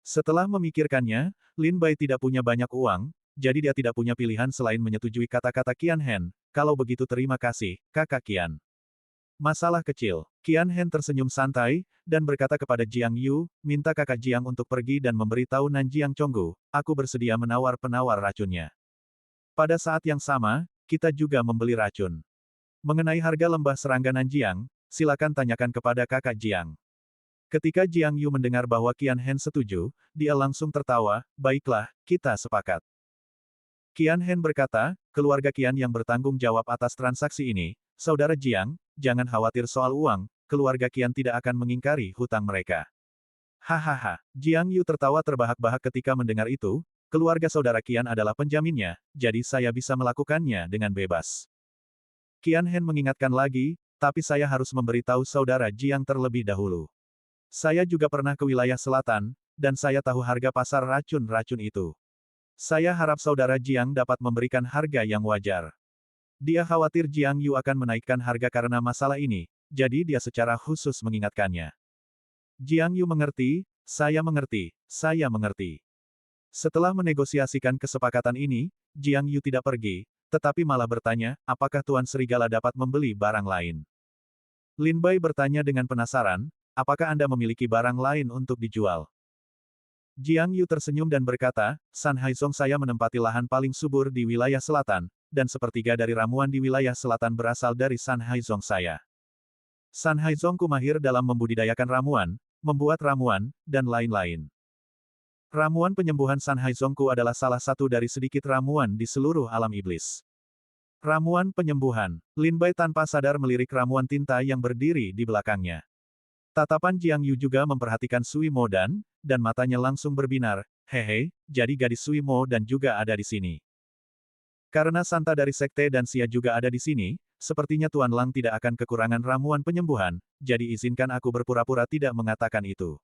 Setelah memikirkannya, Lin Bai tidak punya banyak uang, jadi dia tidak punya pilihan selain menyetujui kata-kata Qian Hen, kalau begitu terima kasih, kakak Qian. Masalah kecil. Qian Hen tersenyum santai, dan berkata kepada Jiang Yu, minta kakak Jiang untuk pergi dan memberitahu Nanjiang Conggu, aku bersedia menawar penawar racunnya. Pada saat yang sama, kita juga membeli racun. Mengenai harga lembah serangga Nanjiang, silakan tanyakan kepada kakak Jiang. Ketika Jiang Yu mendengar bahwa Qian Hen setuju, dia langsung tertawa, baiklah, kita sepakat. Qian Hen berkata, keluarga Qian yang bertanggung jawab atas transaksi ini, saudara Jiang, jangan khawatir soal uang, keluarga Qian tidak akan mengingkari hutang mereka. Hahaha, Jiang Yu tertawa terbahak-bahak ketika mendengar itu, keluarga saudara Qian adalah penjaminnya, jadi saya bisa melakukannya dengan bebas. Qian Hen mengingatkan lagi, tapi saya harus memberitahu saudara Jiang terlebih dahulu. Saya juga pernah ke wilayah selatan, dan saya tahu harga pasar racun-racun itu. Saya harap saudara Jiang dapat memberikan harga yang wajar. Dia khawatir Jiang Yu akan menaikkan harga karena masalah ini, jadi dia secara khusus mengingatkannya. Jiang Yu mengerti, saya mengerti, saya mengerti. Setelah menegosiasikan kesepakatan ini, Jiang Yu tidak pergi, tetapi malah bertanya, apakah Tuan Serigala dapat membeli barang lain? Lin Bai bertanya dengan penasaran, apakah Anda memiliki barang lain untuk dijual? Jiang Yu tersenyum dan berkata, San Haizong saya menempati lahan paling subur di wilayah selatan, dan sepertiga dari ramuan di wilayah selatan berasal dari San Haizong saya. San Haizongku mahir dalam membudidayakan ramuan, membuat ramuan, dan lain-lain. Ramuan penyembuhan San Haizongku adalah salah satu dari sedikit ramuan di seluruh alam iblis. Ramuan penyembuhan. Lin Bai tanpa sadar melirik ramuan tinta yang berdiri di belakangnya. Tatapan Jiang Yu juga memperhatikan Sui Mo dan matanya langsung berbinar, hehe, jadi gadis Sui Mo dan juga ada di sini. Karena Santa dari Sekte dan Xia juga ada di sini, sepertinya Tuan Lang tidak akan kekurangan ramuan penyembuhan, jadi izinkan aku berpura-pura tidak mengatakan itu.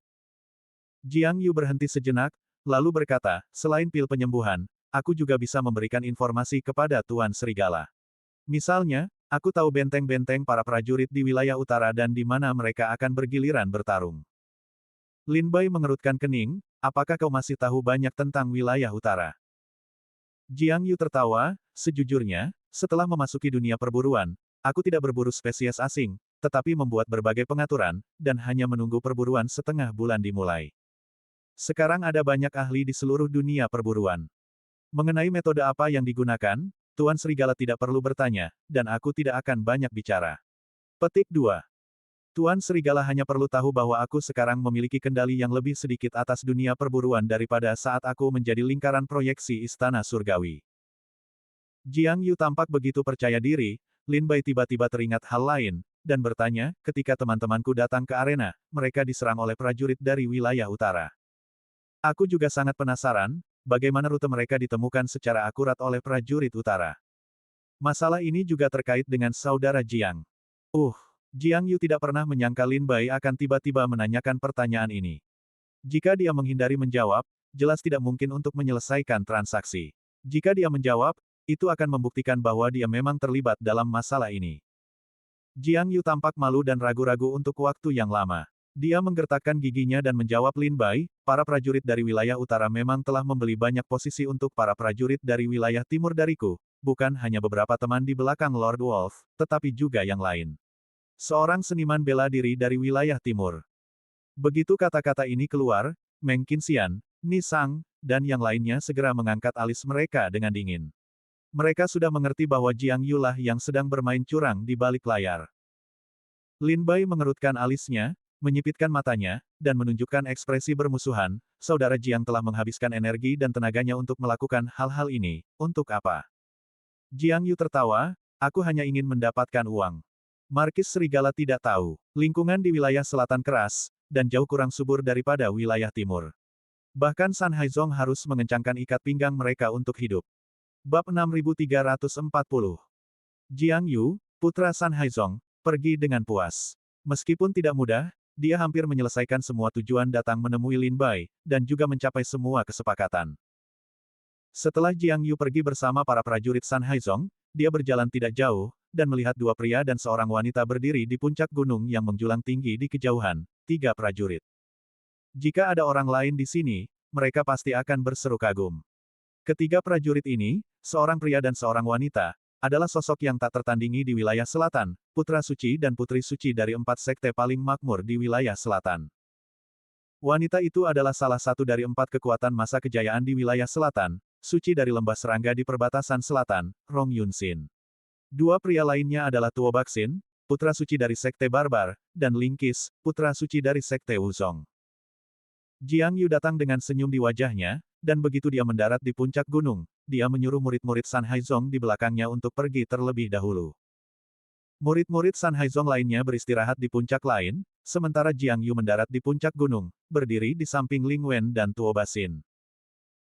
Jiang Yu berhenti sejenak, lalu berkata, selain pil penyembuhan, aku juga bisa memberikan informasi kepada Tuan Serigala. Misalnya, aku tahu benteng-benteng para prajurit di wilayah utara dan di mana mereka akan bergiliran bertarung. Lin Bai mengerutkan kening, apakah kau masih tahu banyak tentang wilayah utara? Jiang Yu tertawa, sejujurnya, setelah memasuki dunia perburuan, aku tidak berburu spesies asing, tetapi membuat berbagai pengaturan, dan hanya menunggu perburuan setengah bulan dimulai. Sekarang ada banyak ahli di seluruh dunia perburuan. Mengenai metode apa yang digunakan, Tuan Serigala tidak perlu bertanya, dan aku tidak akan banyak bicara. Petik 2. Tuan Serigala hanya perlu tahu bahwa aku sekarang memiliki kendali yang lebih sedikit atas dunia perburuan daripada saat aku menjadi lingkaran proyeksi Istana Surgawi. Jiang Yu tampak begitu percaya diri, Lin Bai tiba-tiba teringat hal lain, dan bertanya, ketika teman-temanku datang ke arena, mereka diserang oleh prajurit dari wilayah utara. Aku juga sangat penasaran, bagaimana rute mereka ditemukan secara akurat oleh prajurit utara. Masalah ini juga terkait dengan saudara Jiang. Jiang Yu tidak pernah menyangka Lin Bai akan tiba-tiba menanyakan pertanyaan ini. Jika dia menghindari menjawab, jelas tidak mungkin untuk menyelesaikan transaksi. Jika dia menjawab, itu akan membuktikan bahwa dia memang terlibat dalam masalah ini. Jiang Yu tampak malu dan ragu-ragu untuk waktu yang lama. Dia menggertakkan giginya dan menjawab Lin Bai, para prajurit dari wilayah utara memang telah membeli banyak posisi untuk para prajurit dari wilayah timur dariku, bukan hanya beberapa teman di belakang Lord Wolf, tetapi juga yang lain. Seorang seniman bela diri dari wilayah timur. Begitu kata-kata ini keluar, Meng Qinxian, Ni Sang, dan yang lainnya segera mengangkat alis mereka dengan dingin. Mereka sudah mengerti bahwa Jiang Yu lah yang sedang bermain curang di balik layar. Lin Bai mengerutkan alisnya, menyipitkan matanya, dan menunjukkan ekspresi bermusuhan, saudara Jiang telah menghabiskan energi dan tenaganya untuk melakukan hal-hal ini, untuk apa? Jiang Yu tertawa, aku hanya ingin mendapatkan uang. Markis Serigala tidak tahu, lingkungan di wilayah selatan keras, dan jauh kurang subur daripada wilayah timur. Bahkan San Haizong harus mengencangkan ikat pinggang mereka untuk hidup. Bab 6340. Jiang Yu, putra San Haizong, pergi dengan puas. Meskipun tidak mudah, dia hampir menyelesaikan semua tujuan datang menemui Lin Bai, dan juga mencapai semua kesepakatan. Setelah Jiang Yu pergi bersama para prajurit San Haizong, dia berjalan tidak jauh, dan melihat dua pria dan seorang wanita berdiri di puncak gunung yang menjulang tinggi di kejauhan, 3 prajurit. Jika ada orang lain di sini, mereka pasti akan berseru kagum. Ketiga prajurit ini, seorang pria dan seorang wanita, adalah sosok yang tak tertandingi di wilayah selatan, putra suci dan putri suci dari 4 sekte paling makmur di wilayah selatan. Wanita itu adalah salah satu dari 4 kekuatan masa kejayaan di wilayah selatan, suci dari lembah serangga di perbatasan selatan, Rong Yunxin. 2 pria lainnya adalah Tuo Baxin, putra suci dari Sekte Barbar, dan Ling Qis, putra suci dari Sekte Wuzong. Jiang Yu datang dengan senyum di wajahnya, dan begitu dia mendarat di puncak gunung, dia menyuruh murid-murid San Haizong di belakangnya untuk pergi terlebih dahulu. Murid-murid San Haizong lainnya beristirahat di puncak lain, sementara Jiang Yu mendarat di puncak gunung, berdiri di samping Ling Wen dan Tuo Baxin.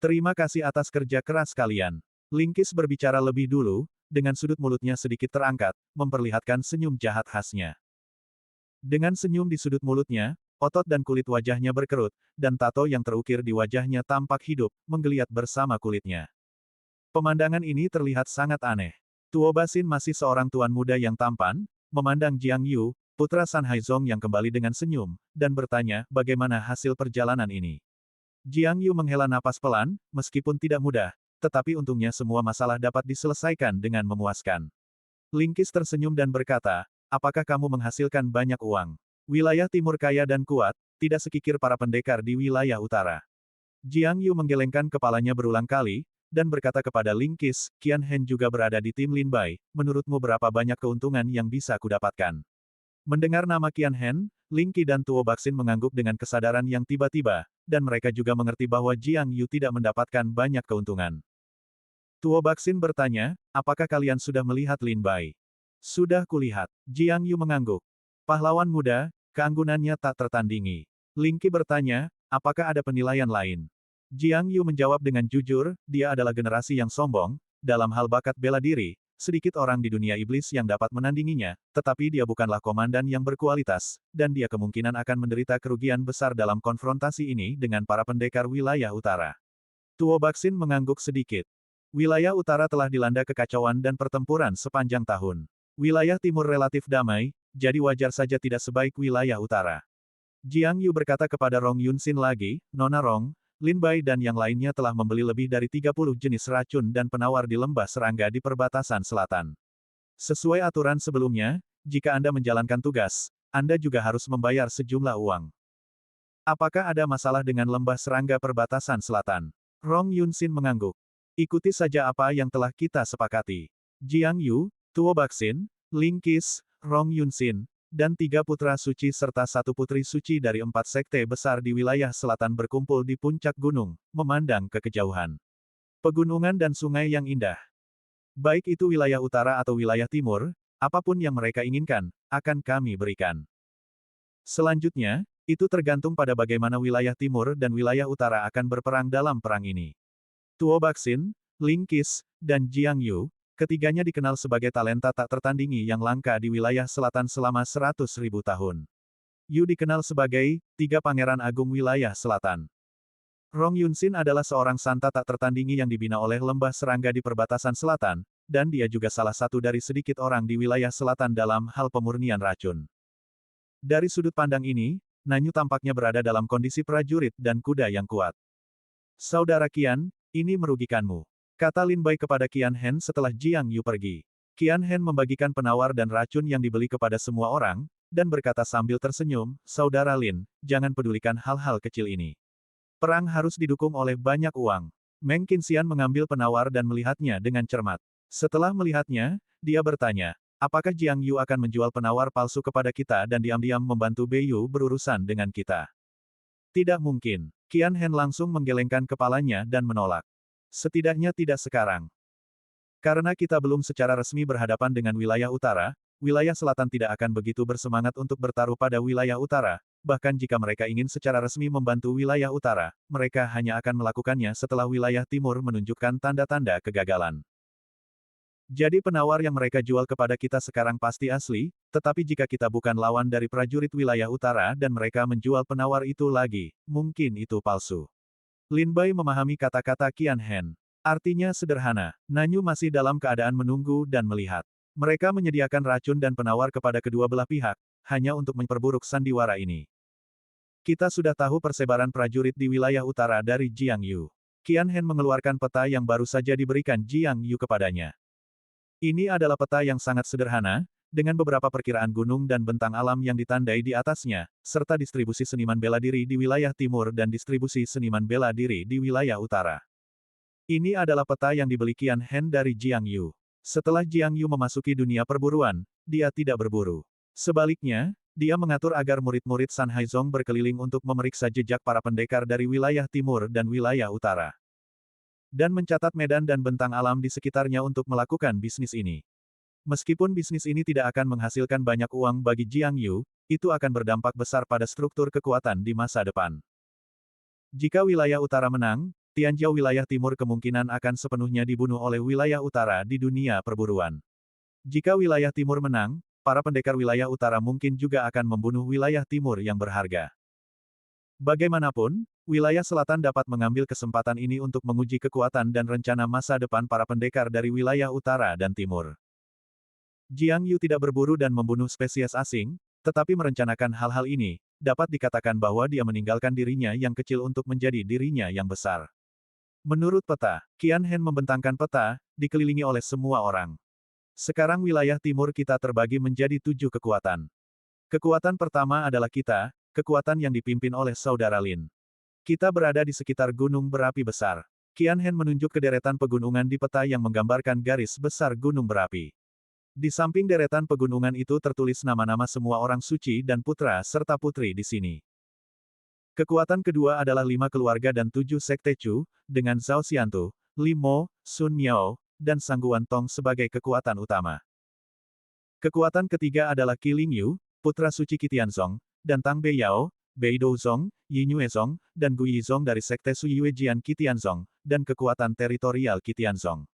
Terima kasih atas kerja keras kalian. Linkis berbicara lebih dulu, dengan sudut mulutnya sedikit terangkat, memperlihatkan senyum jahat khasnya. Dengan senyum di sudut mulutnya, otot dan kulit wajahnya berkerut, dan tato yang terukir di wajahnya tampak hidup, menggeliat bersama kulitnya. Pemandangan ini terlihat sangat aneh. Tuo Basin masih seorang tuan muda yang tampan, memandang Jiang Yu, putra San Haizong yang kembali dengan senyum, dan bertanya, bagaimana hasil perjalanan ini. Jiang Yu menghela napas pelan, meskipun tidak mudah, tetapi untungnya semua masalah dapat diselesaikan dengan memuaskan. Linkis tersenyum dan berkata, apakah kamu menghasilkan banyak uang? Wilayah timur kaya dan kuat, tidak sekikir para pendekar di wilayah utara. Jiang Yu menggelengkan kepalanya berulang kali, dan berkata kepada Linkis, Qian Hen juga berada di tim Lin Bai, menurutmu berapa banyak keuntungan yang bisa kudapatkan? Mendengar nama Qian Hen, Ling Qi dan Tuo Baxin mengangguk dengan kesadaran yang tiba-tiba, dan mereka juga mengerti bahwa Jiang Yu tidak mendapatkan banyak keuntungan. Tuo Baxin bertanya, apakah kalian sudah melihat Lin Bai? Sudah kulihat. Jiang Yu mengangguk. Pahlawan muda, keanggunannya tak tertandingi. Ling Qi bertanya, apakah ada penilaian lain? Jiang Yu menjawab dengan jujur, dia adalah generasi yang sombong, dalam hal bakat bela diri, sedikit orang di dunia iblis yang dapat menandinginya, tetapi dia bukanlah komandan yang berkualitas, dan dia kemungkinan akan menderita kerugian besar dalam konfrontasi ini dengan para pendekar wilayah utara. Tuo Baxin mengangguk sedikit. Wilayah utara telah dilanda kekacauan dan pertempuran sepanjang tahun. Wilayah timur relatif damai, jadi wajar saja tidak sebaik wilayah utara. Jiang Yu berkata kepada Rong Yunxin lagi, Nona Rong, Lin Bai dan yang lainnya telah membeli lebih dari 30 jenis racun dan penawar di lembah serangga di perbatasan selatan. Sesuai aturan sebelumnya, jika Anda menjalankan tugas, Anda juga harus membayar sejumlah uang. Apakah ada masalah dengan lembah serangga perbatasan selatan? Rong Yunxin mengangguk. Ikuti saja apa yang telah kita sepakati. Jiang Yu, Tuo Baxin, Ling Qis, Rong Yunxin, dan 3 putra suci serta 1 putri suci dari 4 sekte besar di wilayah selatan berkumpul di puncak gunung, memandang ke kejauhan. Pegunungan dan sungai yang indah. Baik itu wilayah utara atau wilayah timur, apapun yang mereka inginkan, akan kami berikan. Selanjutnya, itu tergantung pada bagaimana wilayah timur dan wilayah utara akan berperang dalam perang ini. Tuo Baxin, Ling Qis, dan Jiang Yu, ketiganya dikenal sebagai talenta tak tertandingi yang langka di wilayah selatan selama 100.000 tahun. Yu dikenal sebagai 3 Pangeran Agung Wilayah Selatan. Rong Yunxin adalah seorang santa tak tertandingi yang dibina oleh lembah serangga di perbatasan selatan, dan dia juga salah satu dari sedikit orang di wilayah selatan dalam hal pemurnian racun. Dari sudut pandang ini, Nanyu tampaknya berada dalam kondisi prajurit dan kuda yang kuat. Saudara Qian, ini merugikanmu. Kata Lin Bai kepada Qian Hen setelah Jiang Yu pergi. Qian Hen membagikan penawar dan racun yang dibeli kepada semua orang, dan berkata sambil tersenyum, Saudara Lin, jangan pedulikan hal-hal kecil ini. Perang harus didukung oleh banyak uang. Meng Qinxian mengambil penawar dan melihatnya dengan cermat. Setelah melihatnya, dia bertanya, apakah Jiang Yu akan menjual penawar palsu kepada kita dan diam-diam membantu Bei Yu berurusan dengan kita? Tidak mungkin. Qian Hen langsung menggelengkan kepalanya dan menolak. Setidaknya tidak sekarang. Karena kita belum secara resmi berhadapan dengan wilayah utara, wilayah selatan tidak akan begitu bersemangat untuk bertaruh pada wilayah utara, bahkan jika mereka ingin secara resmi membantu wilayah utara, mereka hanya akan melakukannya setelah wilayah timur menunjukkan tanda-tanda kegagalan. Jadi penawar yang mereka jual kepada kita sekarang pasti asli, tetapi jika kita bukan lawan dari prajurit wilayah utara dan mereka menjual penawar itu lagi, mungkin itu palsu. Lin Bai memahami kata-kata Qian Hen. Artinya sederhana, Nanyu masih dalam keadaan menunggu dan melihat. Mereka menyediakan racun dan penawar kepada kedua belah pihak, hanya untuk memperburuk sandiwara ini. Kita sudah tahu persebaran prajurit di wilayah utara dari Jiang Yu. Qian Hen mengeluarkan peta yang baru saja diberikan Jiang Yu kepadanya. Ini adalah peta yang sangat sederhana, dengan beberapa perkiraan gunung dan bentang alam yang ditandai di atasnya, serta distribusi seniman bela diri di wilayah timur dan distribusi seniman bela diri di wilayah utara. Ini adalah peta yang dibeli Qian Hen dari Jiang Yu. Setelah Jiang Yu memasuki dunia perburuan, dia tidak berburu. Sebaliknya, dia mengatur agar murid-murid San Haizong berkeliling untuk memeriksa jejak para pendekar dari wilayah timur dan wilayah utara. Dan mencatat medan dan bentang alam di sekitarnya untuk melakukan bisnis ini. Meskipun bisnis ini tidak akan menghasilkan banyak uang bagi Jiang Yu, itu akan berdampak besar pada struktur kekuatan di masa depan. Jika wilayah utara menang, Tianjiao wilayah timur kemungkinan akan sepenuhnya dibunuh oleh wilayah utara di dunia perburuan. Jika wilayah timur menang, para pendekar wilayah utara mungkin juga akan membunuh wilayah timur yang berharga. Bagaimanapun, wilayah selatan dapat mengambil kesempatan ini untuk menguji kekuatan dan rencana masa depan para pendekar dari wilayah utara dan timur. Jiang Yu tidak berburu dan membunuh spesies asing, tetapi merencanakan hal-hal ini, dapat dikatakan bahwa dia meninggalkan dirinya yang kecil untuk menjadi dirinya yang besar. Menurut peta, Qian Hen membentangkan peta, dikelilingi oleh semua orang. Sekarang wilayah timur kita terbagi menjadi 7 kekuatan. Kekuatan pertama adalah kita, kekuatan yang dipimpin oleh Saudara Lin. Kita berada di sekitar gunung berapi besar. Qian Hen menunjuk ke deretan pegunungan di peta yang menggambarkan garis besar gunung berapi. Di samping deretan pegunungan itu tertulis nama-nama semua orang suci dan putra serta putri di sini. Kekuatan kedua adalah 5 keluarga dan 7 sekte Chu, dengan Zhao Xiantu, Li Mo, Sun Miao, dan Sangguan Tong sebagai kekuatan utama. Kekuatan ketiga adalah Qi Lingyu, putra suci Qitianzong, dan Tang Beiyao, Bei Douzong, Yi Nyuezong, dan Gu Yizong dari sekte Suyuejian Qitianzong, dan kekuatan teritorial Qitianzong.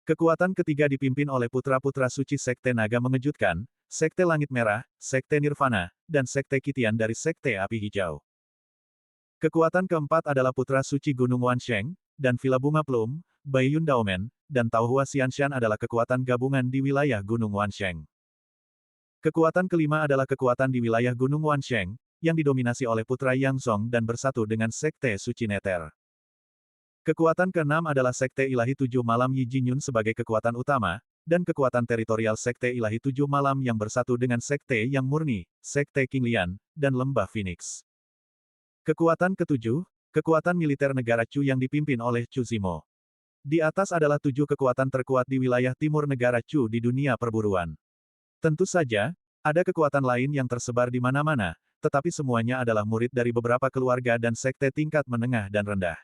Kekuatan ketiga dipimpin oleh putra-putra suci sekte naga mengejutkan, sekte langit merah, sekte nirvana, dan sekte Qitian dari sekte api hijau. Kekuatan keempat adalah putra suci Gunung Wansheng, dan Villa Bunga Plum, Baiyun Daomen, dan Taohua Xianshan adalah kekuatan gabungan di wilayah Gunung Wansheng. Kekuatan kelima adalah kekuatan di wilayah Gunung Wansheng, yang didominasi oleh putra Yangzong dan bersatu dengan sekte suci Neter. Kekuatan keenam adalah sekte ilahi 7 malam Yi Jinyun sebagai kekuatan utama, dan kekuatan teritorial sekte ilahi 7 malam yang bersatu dengan sekte yang murni, sekte King Lian, dan lembah Phoenix. Kekuatan ketujuh, kekuatan militer negara Chu yang dipimpin oleh Chu Zimo. Di atas adalah 7 kekuatan terkuat di wilayah timur negara Chu di dunia perburuan. Tentu saja, ada kekuatan lain yang tersebar di mana-mana, tetapi semuanya adalah murid dari beberapa keluarga dan sekte tingkat menengah dan rendah.